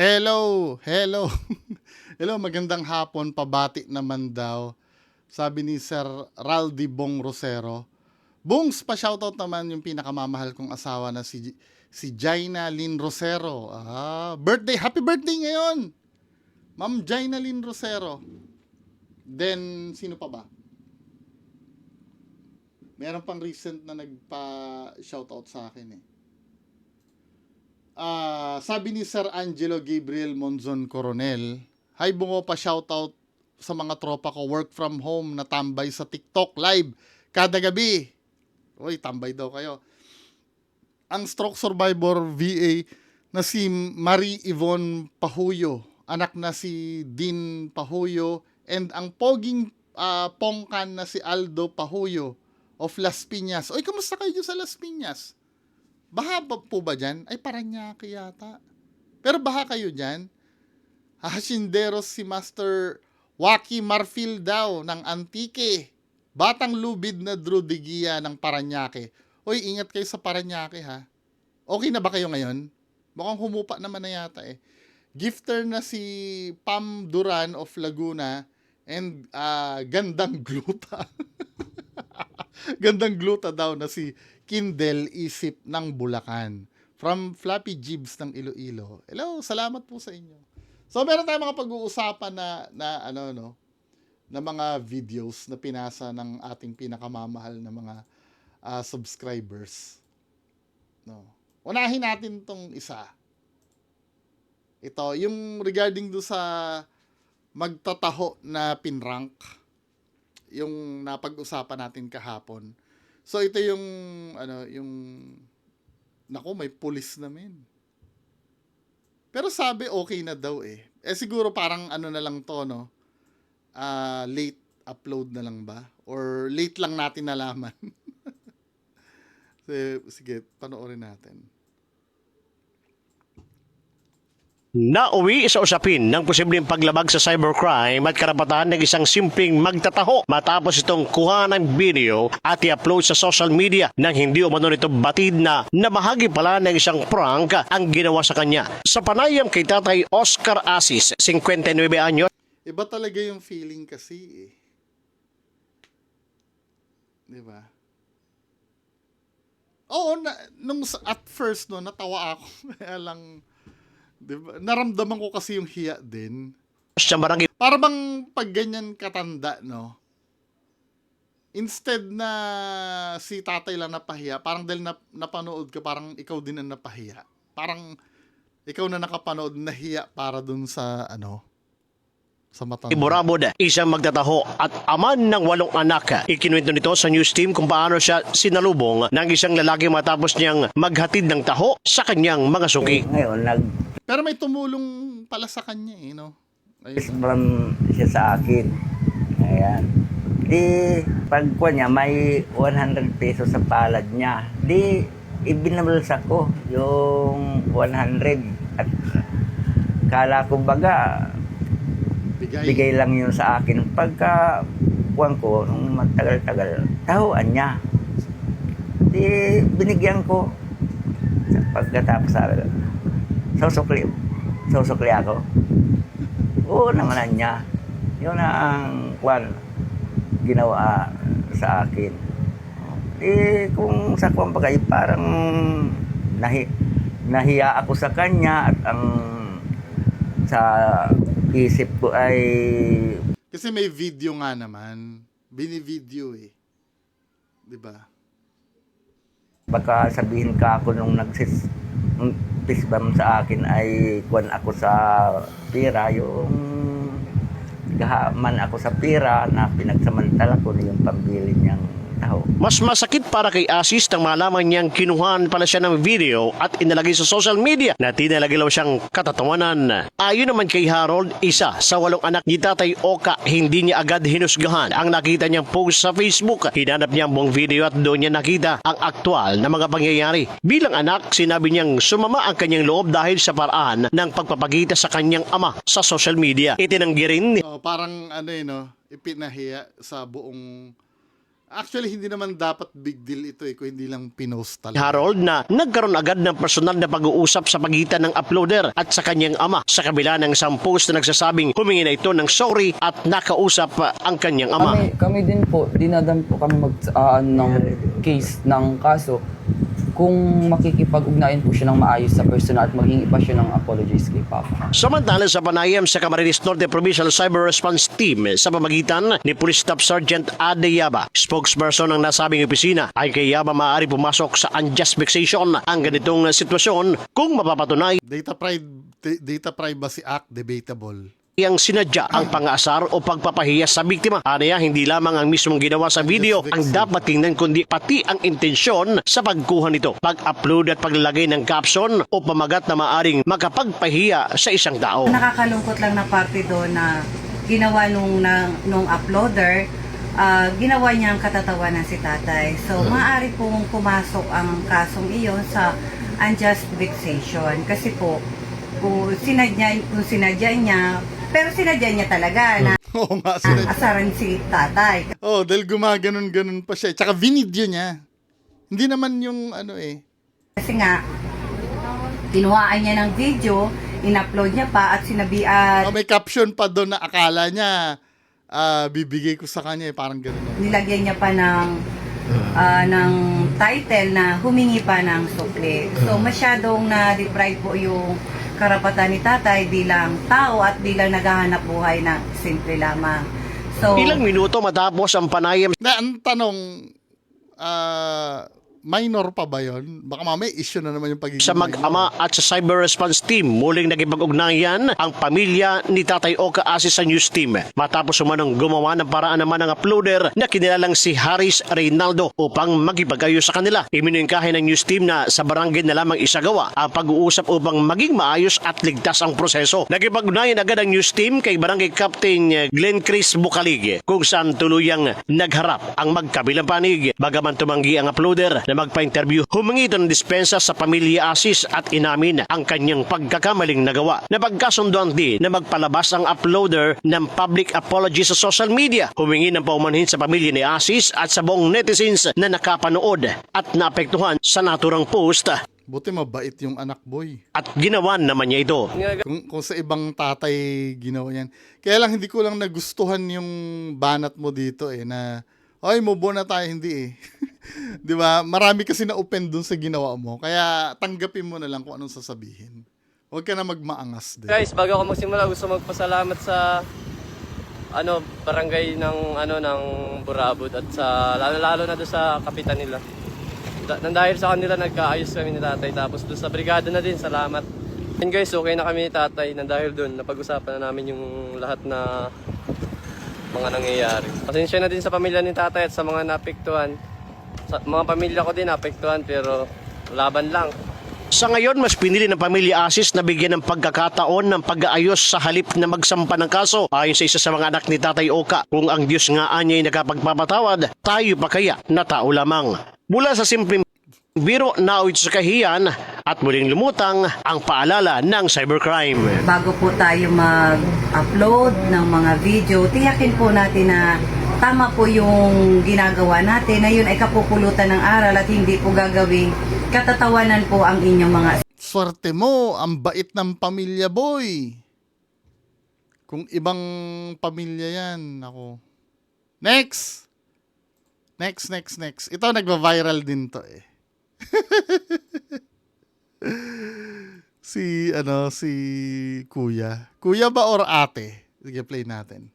Hello, hello. Hello, magandang hapon, pabati naman daw. Sabi ni Sir Raldi Bong Rosero. Bungs, pa-shoutout naman yung pinakamamahal kong asawa na si Jaina Lynn Rosero. Birthday, happy birthday ngayon. Ma'am Jaina Lynn Rosero. Then, sino pa ba? Meron pang recent na nagpa-shoutout sa akin eh. Sabi ni Sir Angelo Gabriel Monzon Coronel, "Hi bungo, pa shoutout sa mga tropa ko work from home na tambay sa TikTok live kada gabi." Uy, tambay daw kayo. Ang stroke survivor VA na si Marie Yvonne Pahuyo, anak na si Dean Pahuyo, and ang poging pongkan na si Aldo Pahuyo of Las Piñas. Uy, kamusta kayo sa Las Piñas? Baha po ba dyan? Ay, Paranaque yata. Pero baha kayo dyan? Hasinderos si Master Waki Marfil daw ng Antique. Batang lubid na Drudigia ng Paranaque. Uy, ingat kayo sa Paranaque ha. Okay na ba kayo ngayon? Mukhang humupa naman na yata eh. Gifter na si Pam Duran of Laguna and gandang gluta. Gandang gluta daw na si Kindle Isip ng Bulacan. From Flappy Jibs ng Iloilo. Hello, salamat po sa inyo. So, meron tayong mga pag-uusapan na mga videos na pinasa ng ating pinakamamahal na mga subscribers. No. Unahin natin tong isa. Ito, yung regarding do sa magtataho na pinrank. Yung napag-usapan natin kahapon. So ito yung nako, may pulis na men. Pero sabi okay na daw eh. Eh siguro parang na lang to, no? Late upload na lang ba? Or late lang natin nalaman. Sige, panoorin natin. Nauwi sa usapin ng posibleng paglabag sa cybercrime at karapatan ng isang simpleng magtataho matapos itong kuha ng video at i-upload sa social media nang hindi umano nito batid na bahagi pala ng isang prank ang ginawa sa kanya. Sa panayam kay Tatay Oscar Asis, 59 anyos. Iba talaga yung feeling kasi eh. Diba? Oo, at first natawa ako. Kaya lang, diba? Naramdaman ko kasi yung hiya din. Para bang pag ganyan katanda, no? Instead na si tatay lang napahiya, parang dahil napanood ka, parang ikaw din ang napahiya. Parang ikaw na nakapanood, nahiya para dun sa sa matanda. Iborabod, isang magtataho at ama ng 8 anak. Ikinuwento nito sa news team kung paano siya sinalubong ng isang lalaki matapos niyang maghatid ng taho sa kanyang mga suki. Ngayon, Pero may tumulong pala sa kanya eh, no? nag-isbram siya sa akin. Ayan. Di, pagkuha niya, may 100 pesos sa palad niya. Di, ibinabulsa ko yung 100. At kala ko baga, bigay lang yun sa akin. Pagka kuwan ko, nung matagal-tagal, tahuan niya. Di, binigyan ko. Pagkatapos susukli ako. Oo naman niya. Yun ang kuwan ginawa sa akin. Kung sa kuwan pa kayo, parang nahiya ako sa kanya at ang sa isip ko ay... Kasi may video nga naman. Bini-video eh. Diba? Baka sabihin ka ako nung nag-pisbam sa akin ay kuwan ako sa pira, yung gahaman ako sa pira na pinagsamantala ko yung pambili niyang taho. Mas masakit para kay Asis nang malaman niyang kinuhaan pala siya ng video at inalagay sa social media na tinalagay lang siyang katatawanan. Ayon naman kay Harold, isa sa 8 anak ni Tatay Oka, hindi niya agad hinusgahan ang nakita niyang post sa Facebook. Hinanap niya ang buong video at doon niya nakita ang aktwal na mga pangyayari. Bilang anak, sinabi niyang sumama ang kanyang loob dahil sa paraan ng pagpapakita sa kanyang ama sa social media. Itinanggi rin Parang ipinahiya sa buong Actually, hindi naman dapat big deal ito kung hindi lang pinost talaga. Harold na nagkaroon agad ng personal na pag-uusap sa pagitan ng uploader at sa kanyang ama sa kabila ng isang post na nagsasabing humingi na ito ng sorry at nakausap ang kanyang ama. Kami din po, dinadam po kami ng case ng kaso kung makikipag-ugnayan po siya ng maayos sa personal at maghingi pa siya ng apologies kay Papa. Samantala sa panayam sa Camarines Norte Provincial Cyber Response Team sa pamagitan ni Police Staff Sergeant Ade Yaba, spokesperson ng nasabing opisina, ay kay Yaba maaari pumasok sa unjust vexation ang ganitong sitwasyon kung mapapatunay Data Privacy Act debatable. ang sinadya ang pang-aasar o pagpapahiya sa biktima. Aniya, hindi lamang ang mismong ginawa sa video ang dapat tingnan kundi pati ang intensyon sa pagkuha nito, pag-upload at paglalagay ng caption o pamagat na maaring makapagpahiya sa isang tao. Nakakalungkot lang na parte doon na ginawa nung uploader, ginawa niya ang katatawanan si tatay. So, maaari pong pumasok ang kasong iyon sa unjust vexation. Kasi po, kung sinadya niya, pero sinadya niya talaga na Oo nga, sila. asaran si tatay. Oh, dahil gumaganon-ganon pa siya. Tsaka vinidyo niya. Hindi naman yung Kasi nga, kinuhaan niya ng video, in-upload niya pa at sinabi at may caption pa doon na akala niya bibigay ko sa kanya, parang gano'n. nilagyan niya pa ng title na humingi pa ng sukli. So masyadong na-deprive po yung karapatan ni tatay bilang tao at bilang naghahanap buhay ng simple lamang. So Ilang minuto matapos ang panayam Ang tanong, minor pa ba yun? Baka mamaya issue na naman yung pagiging sa mag-ama at sa cyber response team, muling nakipag-ugnayan ang pamilya ni Tatay Oka Asis sa news team. Matapos umanong gumawa ng paraan naman ng uploader na kinilalang si Haris Reynaldo upang magipag-ayos sa kanila. Iminungkahi ng news team na sa barangay na lamang isagawa ang pag-uusap upang maging maayos at ligtas ang proseso. Nakipag-ugnayan agad ang news team kay Barangay Captain Glenn Chris Bukalig kung saan tuluyang nagharap ang magkabilang panig. Bagaman tumanggi ang uploader na magpa-interview, humingi ito ng dispensa sa pamilya Asis at inamin ang kanyang pagkakamaling nagawa. Napagkasunduan din na magpalabas ang uploader ng public apology sa social media. Humingi ng paumanhin sa pamilya ni Asis at sa buong netizens na nakapanood at naapektuhan sa naturang post. Buti mabait yung anak, boy. At ginawa naman niya ito. Kung sa ibang tatay ginawa yan. Kaya lang hindi ko lang nagustuhan yung banat mo dito na ay, mubo na tayo, hindi 'Di ba? Marami kasi na-open dun sa ginawa mo. Kaya tanggapin mo na lang kung anong sasabihin. Huwag ka na magmaangas din. Guys, bago ako magsimula, gusto magpasalamat sa barangay ng Burabod at sa lalo na doon sa kapitan nila. Dahil sa kanila nagkaayos kami ni tatay, tapos doon sa brigada na din, salamat. And guys, okay na kami ni tatay dahil doon napag-usapan na namin yung lahat na mga nangyayari. Pasensya na din sa pamilya ni tatay at sa mga naapektuhan. Sa mga pamilya ko din naapektuhan, pero laban lang. Sa ngayon, mas pinili ng pamilya Asis na bigyan ng pagkakataon ng pag-aayos sa halip na magsampa ng kaso. Ayon sa isa sa mga anak ni Tatay Oka, kung ang Diyos nga niya ay nakapagpapatawad, tayo pa kaya na tao lamang. Mula sa simpleng biro na sa kahiyan at muling lumutang ang paalala ng cybercrime. bago po tayo mag-upload ng mga video, tiyakin po natin na tama po yung ginagawa natin, na yun ay kapupulutan ng aral at hindi po gagawing katatawanan po ang inyong mga Swerte mo, ang bait ng pamilya, boy. Kung ibang pamilya yan, ako. Next. Ito, nagva-viral din to si Kuya. Kuya ba or ate? Sige, play natin.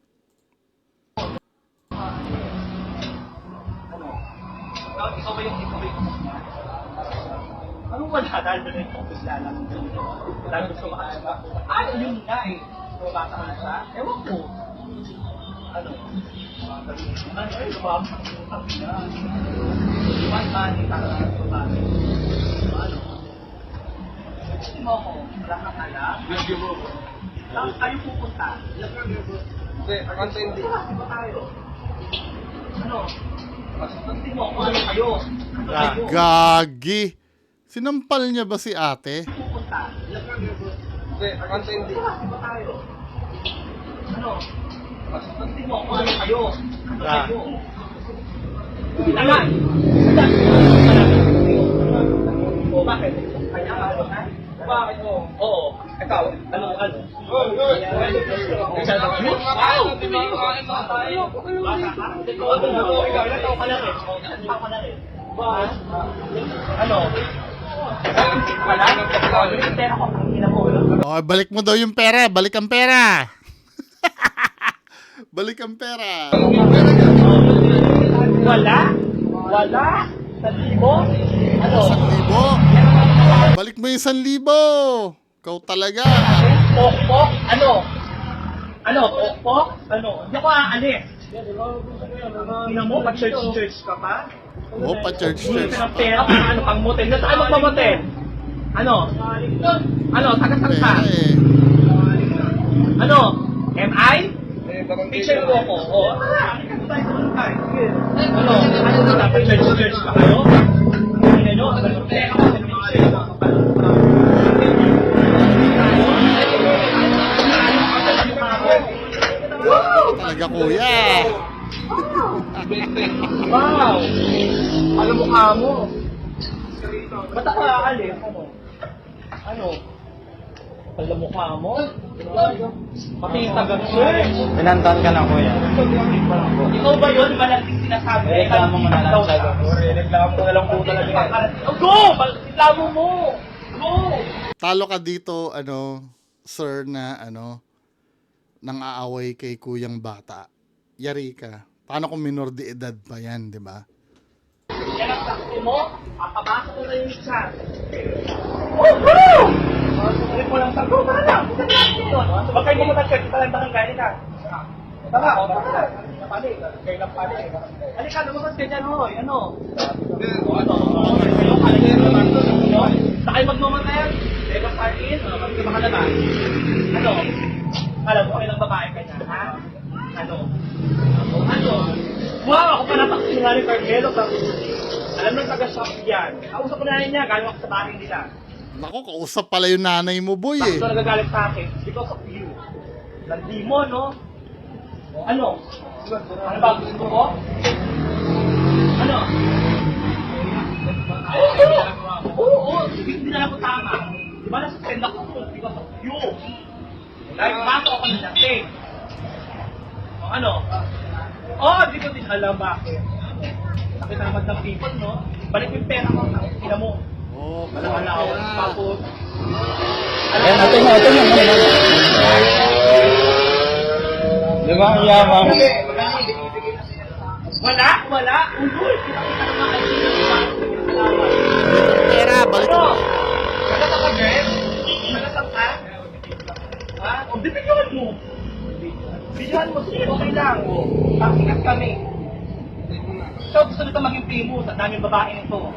Anong wala dahil ba na yung focus lang? Lalo gusto makasama. Yun nga eh. Bumata ka na siya. Ewan ko. Ano? Ay, lumabas yung tabi na. Iwan ba? Hindi ka na lumabas. Ano? Hindi mo ako. Wala kang alam. Hindi mo. Saan kayo pupunta? Hindi, hindi. Ba tayo? Ano? Hindi mo ako. Ano kayo? Gagi. Sinampal niya ba si ate? Pupunta. Hindi, hindi. Ba tayo? Ano? Hindi mo ako. Ano kayo? Naman! O, bakit? Kanya ka, ano ka? Bakit mo? Oo. Ikaw, ano? Wow! Bata ka? Ikaw, ilan taon ka na rin? Ilan taon ka na rin? Ano? Wala? Pera ko, ang ina mo. Okay, balik mo daw yung pera. Balik ang pera. Balik ang pera. Wala? Wala? 1,000? Ano? 1,000. Balik mo yung 1,000. Ikaw talaga. Pokpok? Ano? Ano? Pokpok? Ano? Hindi ako aalis. Tingnan mo, pa-church ka pa? Oo, pa-church. Hindi ka ng pera, ano pang motel? Nasa ano magmamotel? Ano? Ano? Taga-saan ka? Pera eh. Ano? MI? Picture mo ko. O, ano? Ano na dapat? Church ka kayo? Ano? Pera ko sa picture mo. Talaga kuya. Wow! Alam mo ka mo. Ba't ako aalis? Ano? Ano? Alam mo ka mo? Pati yung taga-church. Pinantan ka na, kuya. Ikaw ba yun? Malaking sinasabi. Reklamo mo na lang siya. Reklamo mo na lang po talaga. Go! Reklamo mo! Go! Talo ka dito, sir, na nang aaway kay kuyang bata. Yari ka. Paano kung minor de edad pa yan, di ba? Yan ang saksi mo. Papabasa ko na yung chat. Woohoo! Sulit mo lang sa go. Para lang. Huwag kayo pumunta sa church. Talang barangay ka. Tama. O, tama. Napali. Kayo lang pali. Halika, lumabas ka dyan, hoy. Ano? Sakay magmamatayan. Lega parkin. Kami ka makalabas. Ano? Alam mo, ilang babae ka niya, ha? Ano? Ano? Wow, ako pa nataksin nga ni Carmelo. Alam mo, taga-shop yan. Kausap ko na rin niya, galing ako sa bahay nila. Naku, kausap pala yung nanay mo, boy eh. Bakit ito nagagalit sa akin? Because of you. Landi mo, no? Ano? Ano ba gusto ko? Ano? Oo, hindi na lang ko tama. Di ba nasa-send ako because of you? Like, bato ako ng dating. O ano? Di ko din alam bakit. Sakit naman ng people, no? Balik yung pera ko, ina mo. Oh, Alaw, tapos... Ayan, ito mo. Di ba ang yamang? Wala. Ungol. Kita-kita naman ay pera, balik mo. Nagasap ka, girl? Nagasap ka? Ha? O, bibigyan mo. Bigyan mo. Sige, okay lang. Pakingat kami. So, gusto nito maging famous. Ang daming babae nito.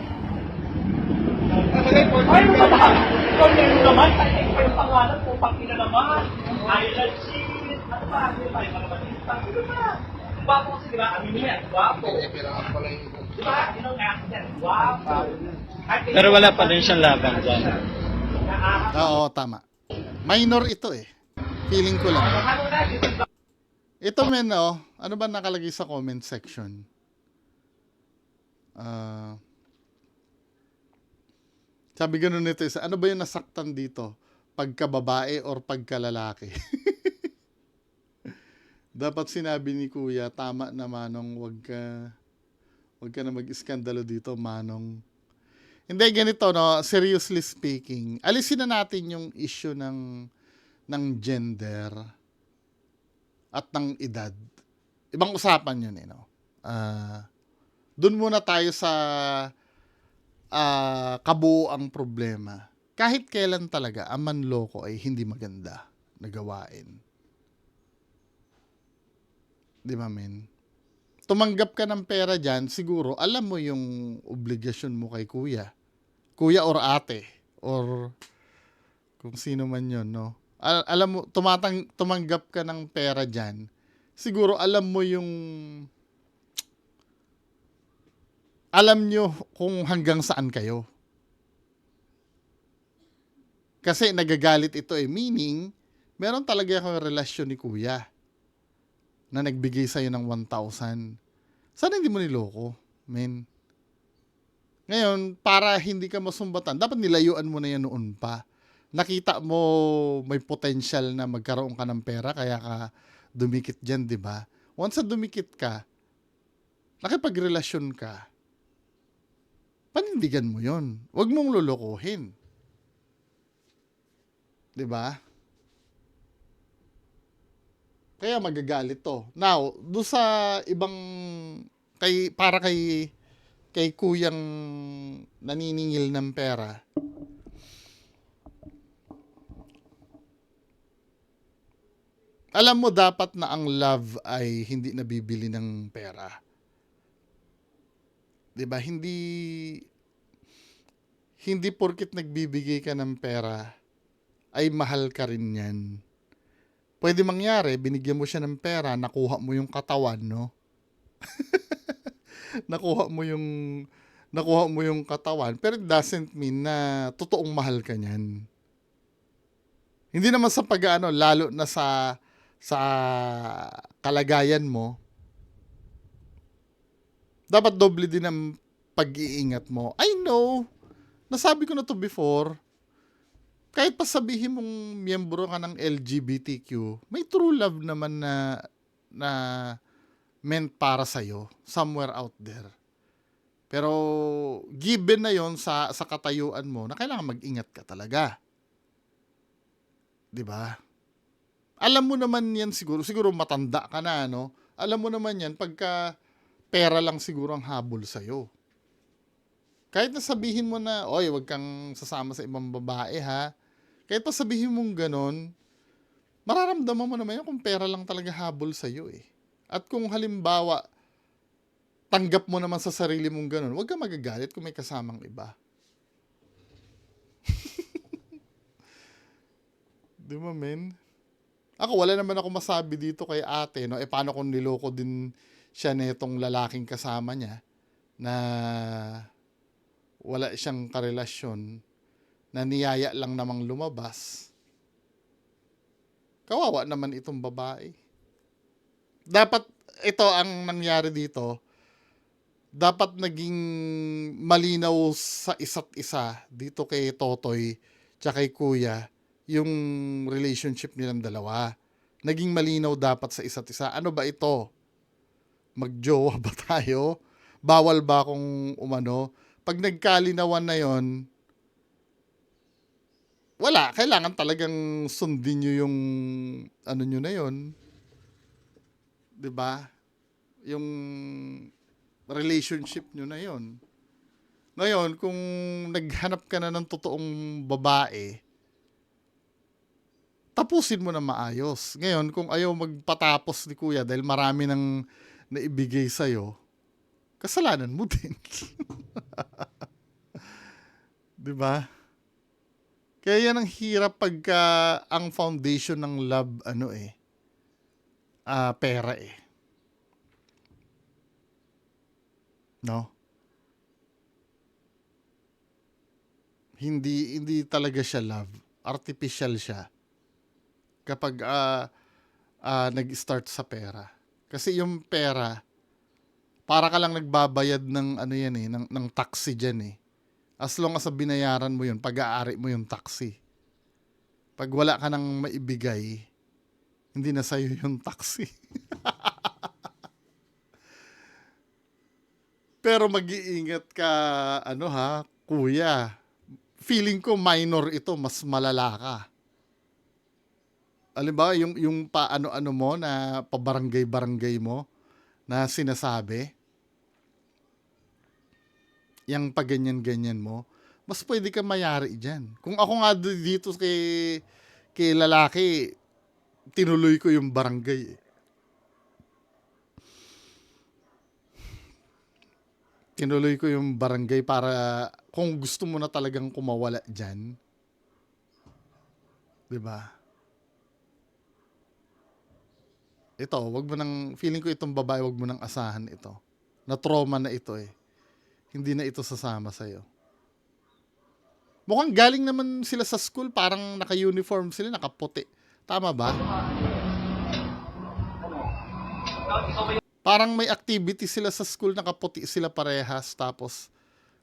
Ay, mo ba? Ikaw meron naman. Ay, ikaw yung pangalan ko. Pangkina naman. I love you. Ano ba? Ano ba? Ano ba? Ano ba? Guwapo kasi, di ba? Amin mo yan. Guwapo. Di ba? Yun ang accent. Guwapo. Pero wala pa rin siyang laban dyan. Oo, tama. Minor ito eh. Feeling ko lang. Ito men, ano ba nakalagay sa comment section? Sabi ganun nito isa, ano ba yung nasaktan dito? Pagka-babae or pagka-lalaki? Dapat sinabi ni Kuya, tama na Manong, wag ka na mag-iskandalo dito, Manong. Hindi, ganito, no? Seriously speaking, alisin na natin yung issue ng gender at ng edad. Ibang usapan yun, no? Doon muna tayo sa kabuuang problema. Kahit kailan talaga, ang manloko ay hindi maganda na gawain. Di ba, men? Tumanggap ka ng pera dyan, siguro, alam mo yung obligasyon mo kay kuya. Kuya or ate. Or kung sino man yun, no? Alam mo, tumanggap ka ng pera dyan, siguro alam mo yung... Alam nyo kung hanggang saan kayo. Kasi nagagalit ito eh. Meaning, meron talaga akong relasyon ni kuya na nagbigay sa'yo ng 1,000. Sana hindi mo niloko. men. Ngayon, para hindi ka masumbatan, dapat nilayuan mo na yan noon pa. Nakita mo may potential na magkaroon ka ng pera, kaya ka dumikit dyan, di ba? Once na dumikit ka, nakipagrelasyon ka, panindigan mo yon. Huwag mong lulukuhin. Di ba? Kaya magagalit to. Now, do sa ibang para kay kuyang naniningil ng pera. Alam mo dapat na ang love ay hindi nabibili ng pera. 'Di ba? Hindi porket nagbibigay ka ng pera ay mahal ka rin 'yan. Pwede mangyari, binigyan mo siya ng pera, nakuha mo yung katawan, no? nakuha mo yung katawan, pero it doesn't mean na totoong mahal ka niyan. Hindi naman sa pag-ano, lalo na sa kalagayan mo, dapat doble din ang pag-iingat mo. I know, nasabi ko na to before, kahit pa sabihin mong miyembro ka ng LGBTQ, may true love naman na meant para sa'yo, somewhere out there. Pero given na yon sa katayuan mo, na kailangan mag-ingat ka talaga. 'Di ba? Alam mo naman yan siguro matanda ka na, no? Alam mo naman yan pagka pera lang siguro ang habol sa'yo. Kahit na sabihin mo na, oy, wag kang sasama sa ibang babae, ha? Kahit pa sabihin mong ganon, mararamdaman mo naman yan kung pera lang talaga habol sa'yo, eh. At kung halimbawa, tanggap mo naman sa sarili mong ganon, wag kang magagalit kung may kasamang iba. Di ba, men? Ako, wala naman ako masabi dito kay ate, no? Paano kung niloko din siya netong lalaking kasama niya na wala siyang karelasyon, na niyaya lang namang lumabas. Kawawa naman itong babae. Dapat, ito ang nangyari dito, dapat naging malinaw sa isa't isa dito kay Totoy tsaka kay Kuya yung relationship nilang dalawa. Naging malinaw dapat sa isa't isa. Ano ba ito? Magjowa ba tayo? Bawal ba akong umano? Pag nagkalinawan na yon, wala. Kailangan talagang sundin nyo yung ano nyo na yon. 'Di ba? Yung relationship nyo na yon. Ngayon, kung naghanap ka na ng totoong babae, tapusin mo na maayos. Ngayon, kung ayaw magpatapos ni Kuya dahil marami nang naibigay sa'yo, kasalanan mo din. Diba? Kaya yan ang hirap pagka ang foundation ng love, pera eh. No? Hindi talaga siya love. Artificial siya. Kapag nag-start sa pera. Kasi yung pera, para ka lang nagbabayad ng ng taxi dyan eh. As long as binayaran mo yun, pag-aari mo yung taxi. Pag wala ka nang maibigay, hindi na sa'yo yung taxi. Pero mag-iingat ka, kuya. Feeling ko minor ito, mas malala ka. Alam ba, yung paano-ano mo na pabarangay-barangay mo na sinasabi, yung paganyan-ganyan mo, mas pwede ka mayari dyan. Kung ako nga dito kay lalaki, tinuloy ko yung barangay. Tinuloy ko yung barangay para kung gusto mo na talagang kumawala dyan. 'Di ba? Ito, feeling ko itong babae, wag mo nang asahan ito. Na trauma na ito eh. Hindi na ito sasama sa'yo. Mukhang galing naman sila sa school, parang naka-uniform sila, nakaputi. Tama ba? Parang may activity sila sa school, nakaputi sila parehas, tapos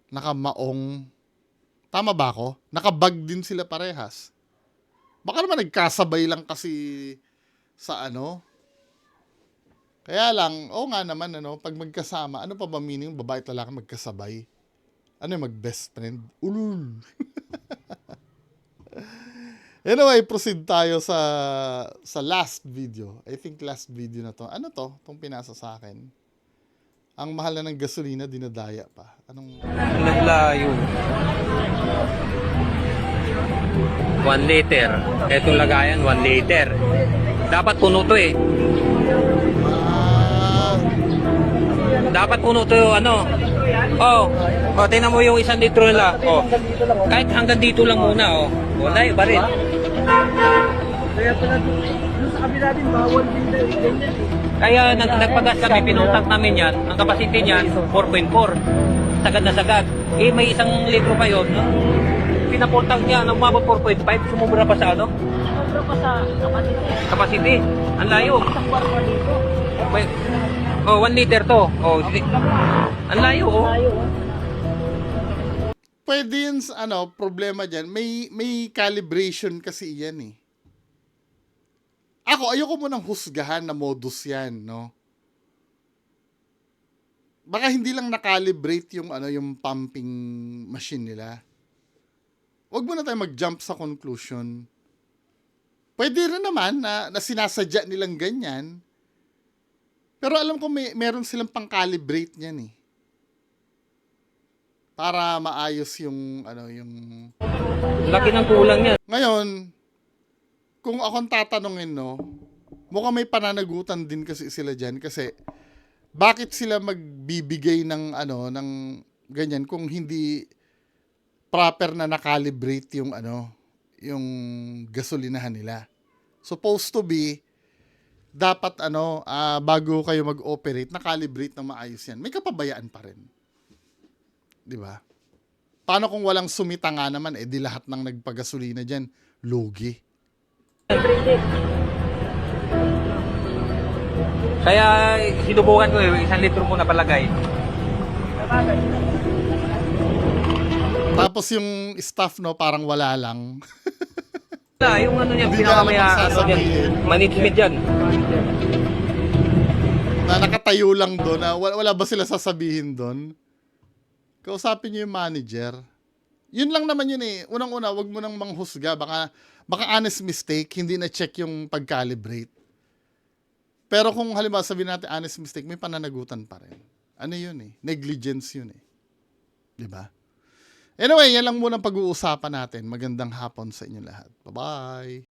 nakamaong. Tama ba ako? Nakabag din sila parehas. Baka naman nagkasabay lang kasi sa ano. Kaya lang, oo nga naman, ano, pag magkasama, ano pa ba meaning babae at lalaki magkasabay? Ano yung mag-best friend? Ulul. Anyway, proceed tayo sa last video. I think last video na to. Ano to? Itong pinasa sa akin. Ang mahal na ng gasolina, dinadaya pa. Anong... Layo. 1 liter. Etong lagayan, 1 liter. Dapat puno to eh. Ah, Dapat puno to ano. Oh, tingnan mo yung 1 litro nila. Oh. Kahit hanggang dito lang muna oh. Wala ba rin? Kaya nagpagas kami, pinuntak namin yan. Ang capacity niyan, 4.4. Sagad na sagad. Eh, may 1 litro pa yun. No? Pinapultang niya, nang umabot 4.5, sumubra pa sa ano? Sumubra pa sa capacity. Ang layo. Wait. Oh, 1 liter to. Oh, ang layo, oh. pwede yun sa, ano, problema dyan. May calibration kasi yan eh. Ako, ayoko mo nang husgahan na modus yan, no? Baka hindi lang nakalibrate yung, ano, yung pumping machine nila. Huwag mo na tayo mag-jump sa conclusion. Pwede rin naman na sinasadya nilang ganyan. Pero alam ko meron silang pang-calibrate niyan eh. Para maayos yung, ano, yung... Laki ng kulang niya. Ngayon, kung akong tatanungin, no, mukhang may pananagutan din kasi sila dyan kasi bakit sila magbibigay ng, ano, ng ganyan kung hindi proper na nakalibrate yung, ano, yung gasolinahan nila. Supposed to be, dapat, ano, bago kayo mag-operate, nakalibrate ng maayos yan. May kapabayaan pa rin. Di ba? Paano kung walang sumita nga naman, di lahat ng nagpagasolina dyan, lugi. Kaya sinubukan ko 1 litro muna palagay. Tapos yung staff, no, parang wala lang. Wala, yung ano niya, Hindi niya alam pinakamaya, ang ano sasabihin. yan, management yan. Na nakatayo lang doon, na wala ba sila sasabihin doon? Kausapin niyo yung manager. Yun lang naman yun eh. Unang-una, wag mo nang manghusga. Baka honest mistake, hindi na-check yung pag-calibrate. Pero kung halimbawa sabihin natin honest mistake, may pananagutan pa rin. Ano yun eh? Negligence yun eh. Diba? Anyway, yan lang muna pag-uusapan natin. Magandang hapon sa inyo lahat. Bye-bye!